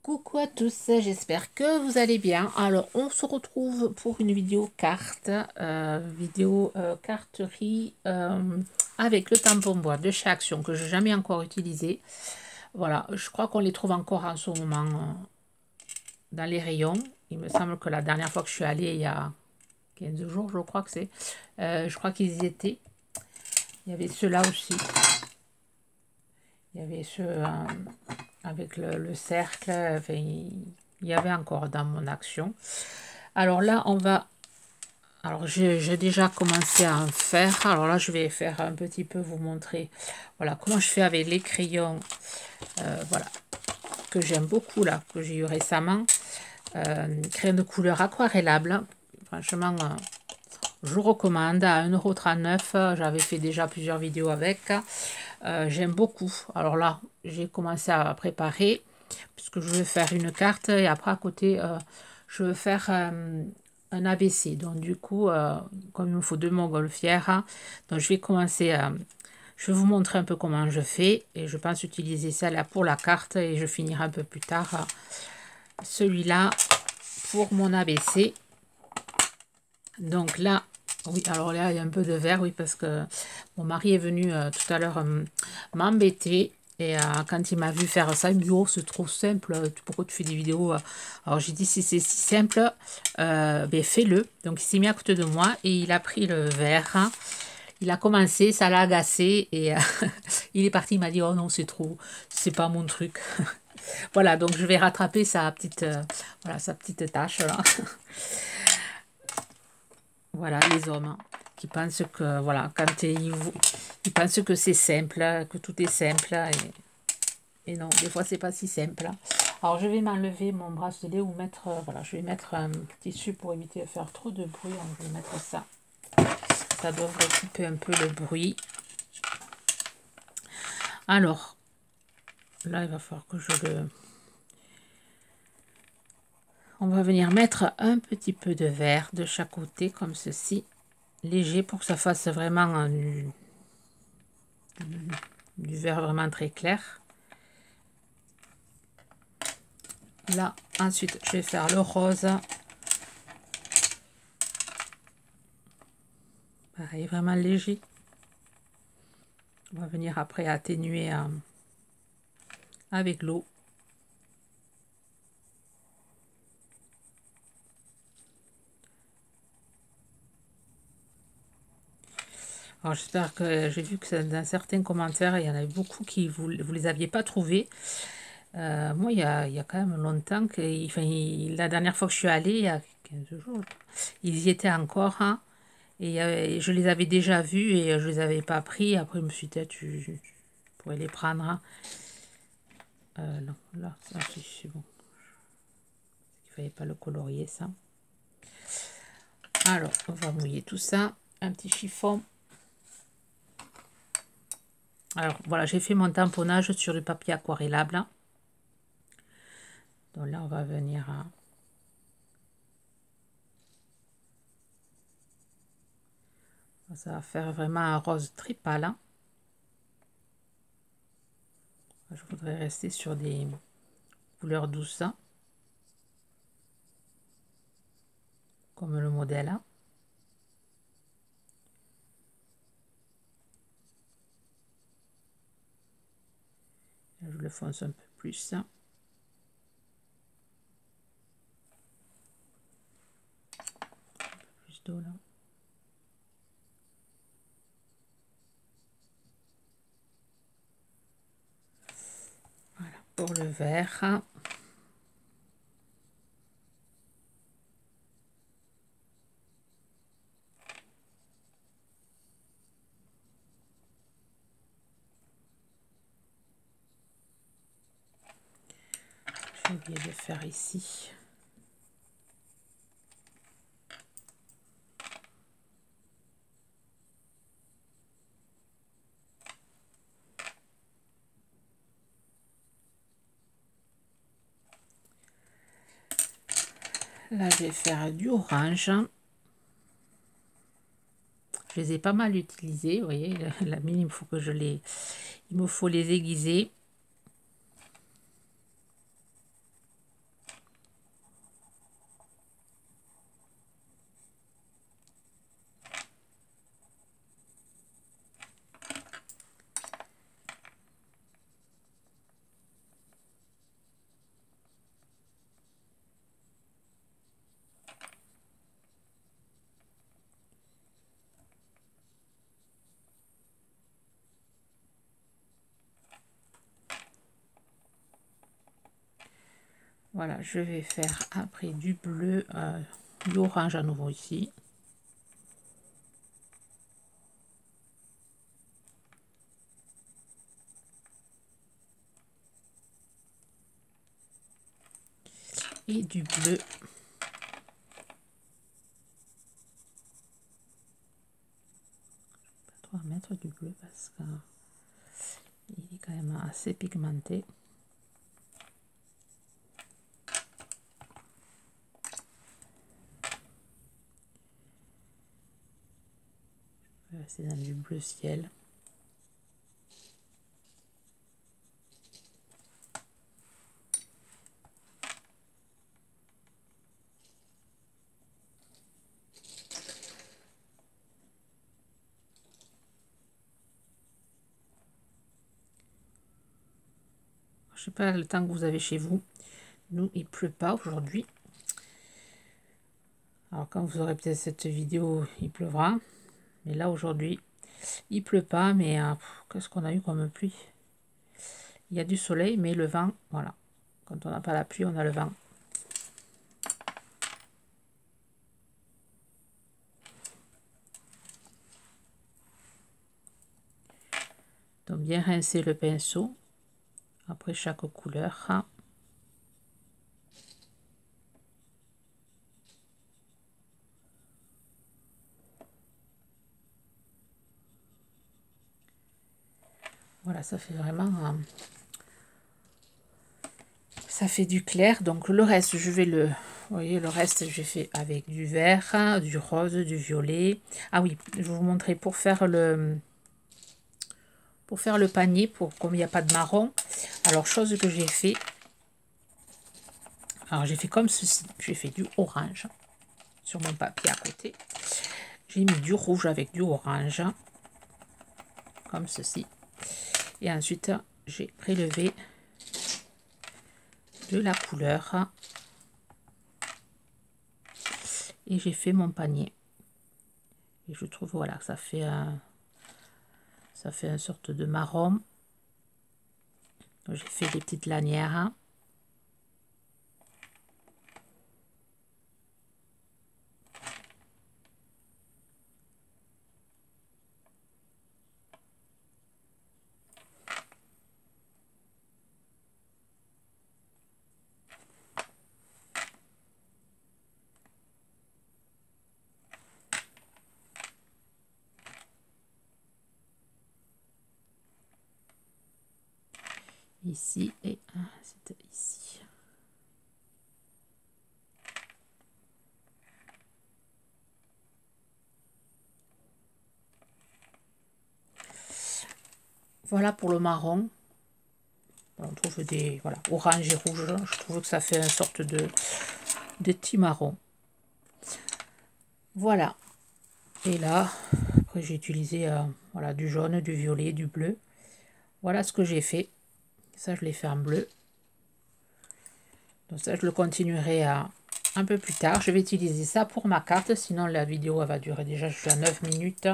Coucou à tous, j'espère que vous allez bien. Alors, on se retrouve pour une vidéo carte, carterie avec le tampon bois de chez Action que je n'ai jamais encore utilisé. Voilà, je crois qu'on les trouve encore en ce moment dans les rayons. Il me semble que la dernière fois que je suis allée, il y a 15 jours, je crois que c'est, je crois qu'ils y étaient. Il y avait ceux-là aussi. Il y avait ceux avec le cercle, enfin, il y avait encore dans mon action. Alors là, on va... Alors, j'ai déjà commencé à en faire. Alors là, je vais faire un petit peu vous montrer, voilà, comment je fais avec les crayons, voilà, que j'aime beaucoup, là, que j'ai eu récemment. Crayon de couleur aquarellable. Franchement, je recommande à 1,39 €. J'avais fait déjà plusieurs vidéos avec. J'aime beaucoup. Alors là, j'ai commencé à préparer puisque je vais faire une carte et après à côté, je vais faire un ABC. Donc du coup, comme il me faut deux montgolfières, hein, donc je vais commencer à... Je vais vous montrer un peu comment je fais et je pense utiliser ça là pour la carte et je finirai un peu plus tard celui-là pour mon ABC. Donc là, oui, alors là, il y a un peu de vert, oui, parce que mon mari est venu tout à l'heure m'embêter. Et quand il m'a vu faire ça, il me dit, oh, c'est trop simple, pourquoi tu fais des vidéos? Alors j'ai dit, si c'est si simple, ben, fais-le. Donc il s'est mis à côté de moi et il a pris le verre. Hein. Il a commencé, ça l'a agacé et il est parti, il m'a dit, oh non, c'est trop, c'est pas mon truc. Voilà, donc je vais rattraper sa petite, voilà, sa petite tâche là. Voilà, les hommes hein, qui pensent que, voilà, quand ils pensent que c'est simple, que tout est simple, et non, des fois, c'est pas si simple. Alors, je vais m'enlever mon bracelet ou mettre, voilà, je vais mettre un tissu pour éviter de faire trop de bruit. Donc, je vais mettre ça. Ça devrait couper un peu le bruit. Alors, là, il va falloir que je le... On va venir mettre un petit peu de vert de chaque côté, comme ceci, léger, pour que ça fasse vraiment du vert vraiment très clair. Là, ensuite, je vais faire le rose. Pareil, vraiment léger. On va venir après atténuer avec l'eau. Alors j'espère que j'ai vu que dans certains commentaires, il y en avait beaucoup qui vous les aviez pas trouvés. Moi, il y a quand même longtemps que, enfin, la dernière fois que je suis allée, il y a 15 jours, ils y étaient encore. Hein, et je les avais déjà vus et je les avais pas pris. Après, je me suis dit, tu pourrais les prendre. Hein. Non, là, ça c'est bon. Il fallait pas le colorier, ça. Alors, on va mouiller tout ça. Un petit chiffon. Alors, voilà, j'ai fait mon tamponnage sur du papier aquarellable. Donc là, on va venir ça va faire vraiment un rose très pâle. Hein. Je voudrais rester sur des couleurs douces. Hein, comme le modèle. Hein. Je le fonce un peu plus. Un peu plus d'eau là. Voilà, pour le vert. J'ai oublié de faire ici. Là, je vais faire du orange. Je les ai pas mal utilisés, vous voyez, la mine, il faut que je les... Il me faut les aiguiser. Voilà, je vais faire après du bleu, du orange à nouveau ici. Et du bleu. Je vais pas trop mettre du bleu parce qu'il est quand même assez pigmenté. C'est dans du bleu ciel. Je sais pas le temps que vous avez chez vous. Nous, il pleut pas aujourd'hui. Alors quand vous aurez peut-être cette vidéo, il pleuvra. Mais là aujourd'hui, il pleut pas. Mais qu'est-ce qu'on a eu comme pluie? Il y a du soleil, mais le vent, voilà. Quand on n'a pas la pluie, on a le vent. Donc bien rincer le pinceau après chaque couleur. Voilà, ça fait vraiment... ça fait du clair. Donc le reste, je vais le... Vous voyez, le reste, j'ai fait avec du vert, du rose, du violet. Ah oui, je vais vous montrer pour faire le panier, comme il n'y a pas de marron. Alors, chose que j'ai fait... Alors, j'ai fait comme ceci. J'ai fait du orange sur mon papier à côté. J'ai mis du rouge avec du orange. Comme ceci. Et ensuite, j'ai prélevé de la couleur. Et j'ai fait mon panier. Et je trouve, voilà, que ça fait une sorte de marron. J'ai fait des petites lanières. Ici et c'était ici. Voilà pour le marron. On trouve des voilà orange et rouge. Je trouve que ça fait une sorte de petit marron. Voilà. Et là, après j'ai utilisé voilà du jaune, du violet, du bleu. Voilà ce que j'ai fait. Ça, je l'ai fait en bleu. Donc ça, je le continuerai un peu plus tard. Je vais utiliser ça pour ma carte. Sinon, la vidéo elle va durer déjà jusqu'à 9 minutes.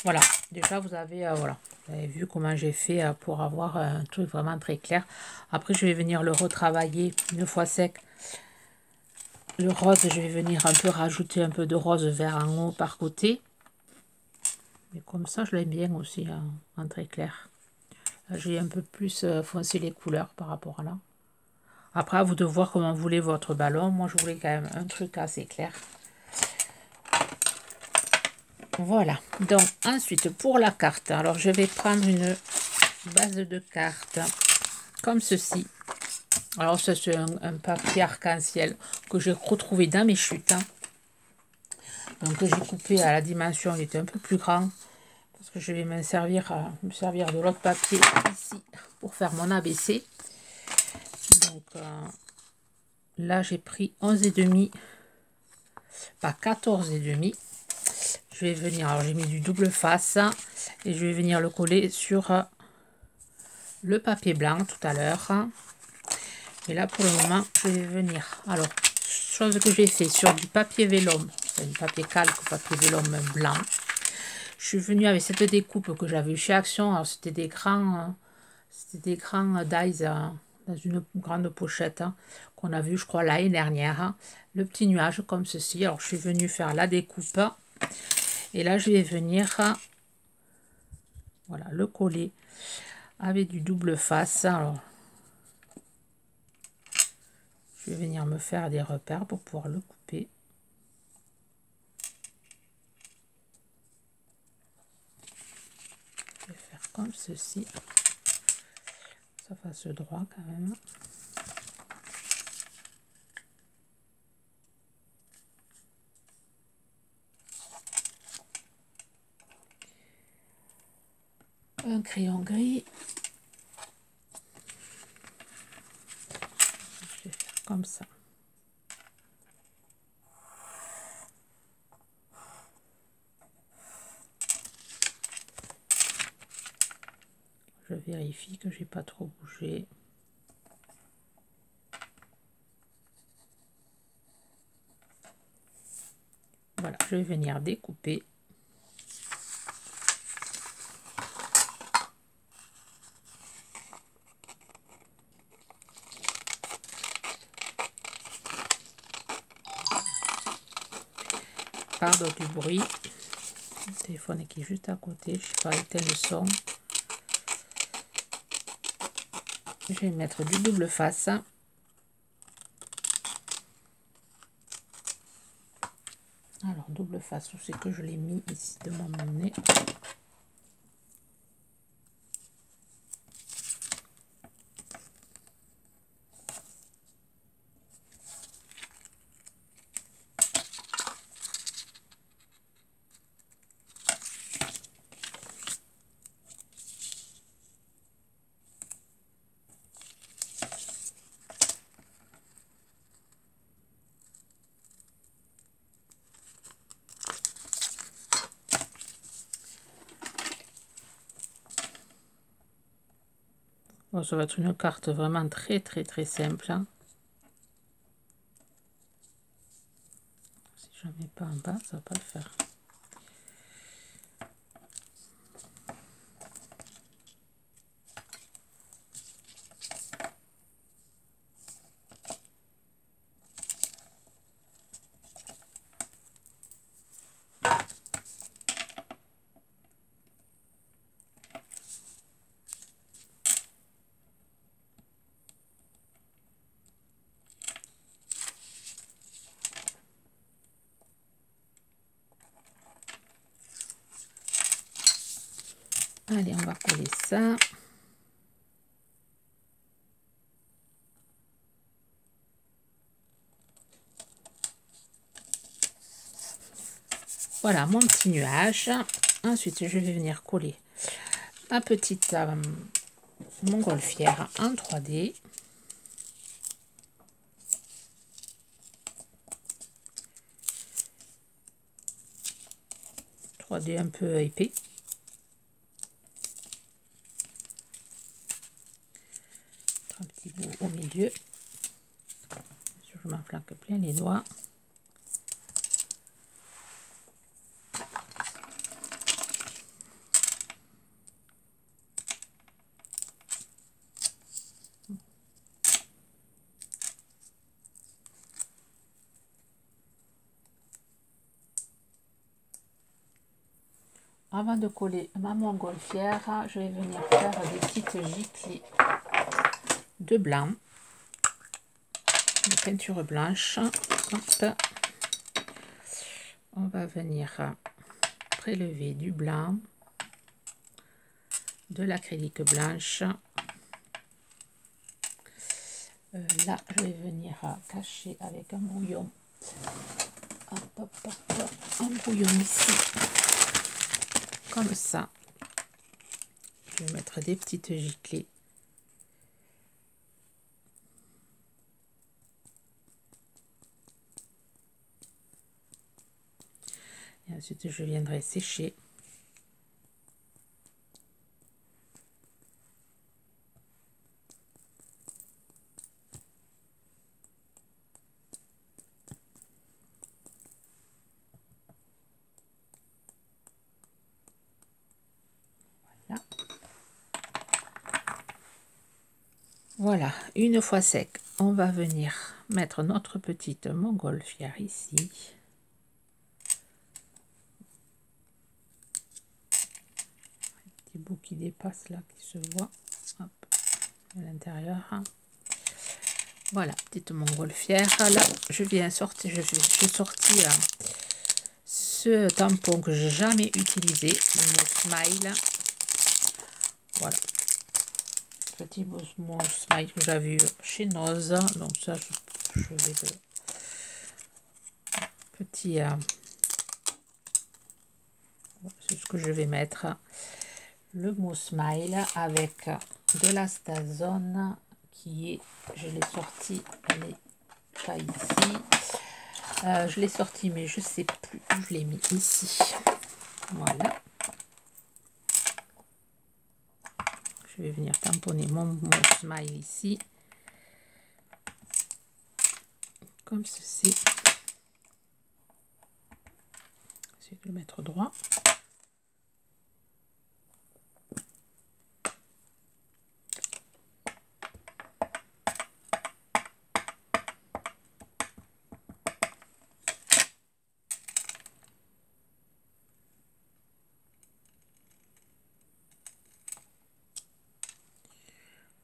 Voilà. Déjà, vous avez, voilà, vous avez vu comment j'ai fait pour avoir un truc vraiment très clair. Après, je vais venir le retravailler une fois sec. Le rose, je vais venir un peu rajouter un peu de rose vert en haut par côté. Mais comme ça, je l'aime bien aussi en très clair. J'ai un peu plus foncé les couleurs par rapport à là. Après, à vous de voir comment vous voulez votre ballon. Moi, je voulais quand même un truc assez clair. Voilà. Donc, ensuite, pour la carte. Alors, je vais prendre une base de cartes comme ceci. Alors, ça, c'est un papier arc-en-ciel que j'ai retrouvé dans mes chutes. Donc, j'ai coupé à la dimension. Il était un peu plus grand. Parce que je vais me servir de l'autre papier ici pour faire mon ABC. Donc là j'ai pris 11,5, pas 14,5. Je vais venir, alors j'ai mis du double face et je vais venir le coller sur le papier blanc tout à l'heure. Et là pour le moment je vais venir, alors chose que j'ai fait sur du papier vélum, c'est du papier calque papier vélum blanc. Je suis venue avec cette découpe que j'avais eu chez Action. Alors c'était des grands dies dans une grande pochette hein, qu'on a vu, je crois, l'année dernière. Hein, le petit nuage comme ceci. Alors, je suis venue faire la découpe. Et là, je vais venir, voilà, le coller avec du double face. Alors, je vais venir me faire des repères pour pouvoir le couper. Je vais faire comme ceci. Ça fasse droit quand même. Un crayon gris. Je vais faire comme ça. Je vérifie que j'ai pas trop bougé. Voilà, je vais venir découper. Pardon du bruit. Le téléphone qui est juste à côté. Je sais pas éteindre le son. Je vais mettre du double face. Alors, double face, où c'est que je l'ai mis ici de mon nez. Bon, ça va être une carte vraiment très simple. Hein. Si je ne mets pas en bas, ça va pas le faire. Allez, on va coller ça. Voilà mon petit nuage. Ensuite, je vais venir coller ma petite montgolfière en 3D. 3D un peu épais. Un petit bout au milieu. Je m'enflaque plein les doigts. Avant de coller ma montgolfière, je vais venir faire des petites giclées de blanc, de peinture blanche. Hop. On va venir prélever du blanc, de l'acrylique blanche. Là, je vais venir cacher avec un brouillon. Hop, hop, hop, hop. Un brouillon ici. Comme ça. Je vais mettre des petites giclées. Et ensuite, je viendrai sécher. Voilà, une fois sec, on va venir mettre notre petite montgolfière ici. Petit bout qui dépasse là, qui se voit. Hop, à l'intérieur. Voilà, petite montgolfière. Là, je viens sortir, je sortis ce tampon que j'ai jamais utilisé, le Smile. Voilà, petit mot Smile que j'avais eu chez Noz. Donc ça, je vais le petit, c'est ce que je vais mettre. Le mot Smile avec de la Stazone qui est, je l'ai sorti, elle n'est pas ici. Je l'ai sorti mais je sais plus où je l'ai mis, ici. Voilà. Je vais venir tamponner mon Smile ici. Comme ceci. J'essaie de le mettre droit.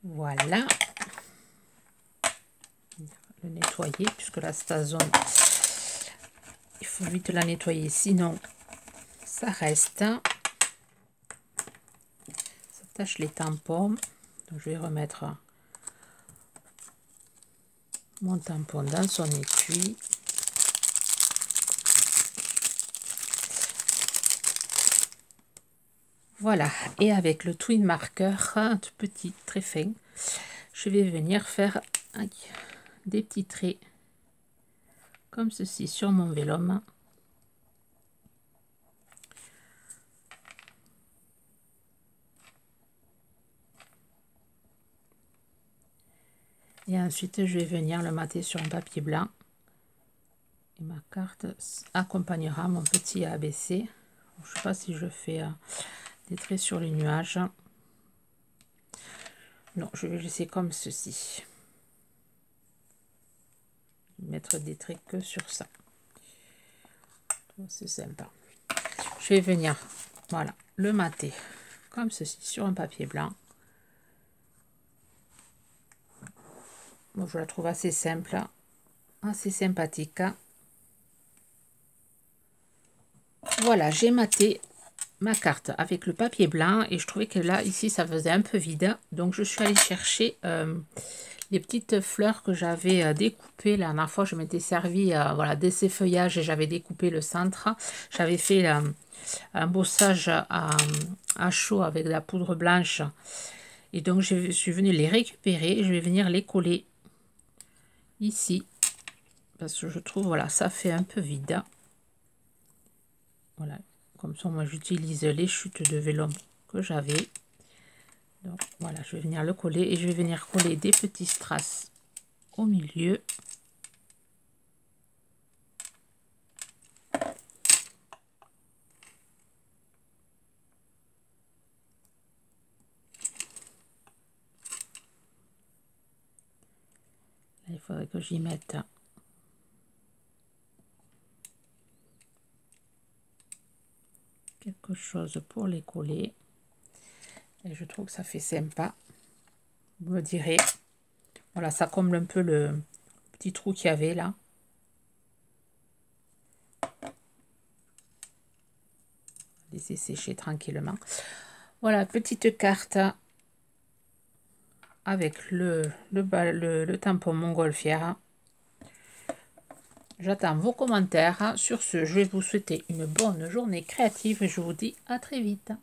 Voilà. Le nettoyer puisque la Stazone, il faut vite la nettoyer, sinon ça reste. Ça tâche les tampons. Donc je vais remettre mon tampon dans son étui. Voilà, et avec le twin marker, un tout petit, très fin, je vais venir faire des petits traits comme ceci sur mon vélum. Et ensuite, je vais venir le mater sur un papier blanc. Et ma carte accompagnera mon petit ABC. Je ne sais pas si je fais des traits sur les nuages. Non, je vais laisser comme ceci. Mettre des traits que sur ça. C'est sympa. Je vais venir, voilà, le mater comme ceci sur un papier blanc. Bon, je la trouve assez simple, assez sympathique. Voilà, j'ai maté ma carte avec le papier blanc et je trouvais que là, ici, ça faisait un peu vide. Donc, je suis allée chercher les petites fleurs que j'avais découpées. La dernière fois, je m'étais servi voilà, de ces feuillages et j'avais découpé le centre. J'avais fait un bossage à chaud avec de la poudre blanche. Et donc, je suis venue les récupérer et je vais venir les coller ici. Parce que je trouve, voilà, ça fait un peu vide. Voilà, comme ça, moi, j'utilise les chutes de vélum que j'avais. Donc, voilà, je vais venir le coller et je vais venir coller des petits strass au milieu. Là, il faudrait que j'y mette quelque chose pour les coller. Et je trouve que ça fait sympa. Vous me direz. Voilà, ça comble un peu le petit trou qu'il y avait là. Laisser sécher tranquillement. Voilà, petite carte avec le tampon montgolfière. J'attends vos commentaires. Sur ce, je vais vous souhaiter une bonne journée créative et je vous dis à très vite.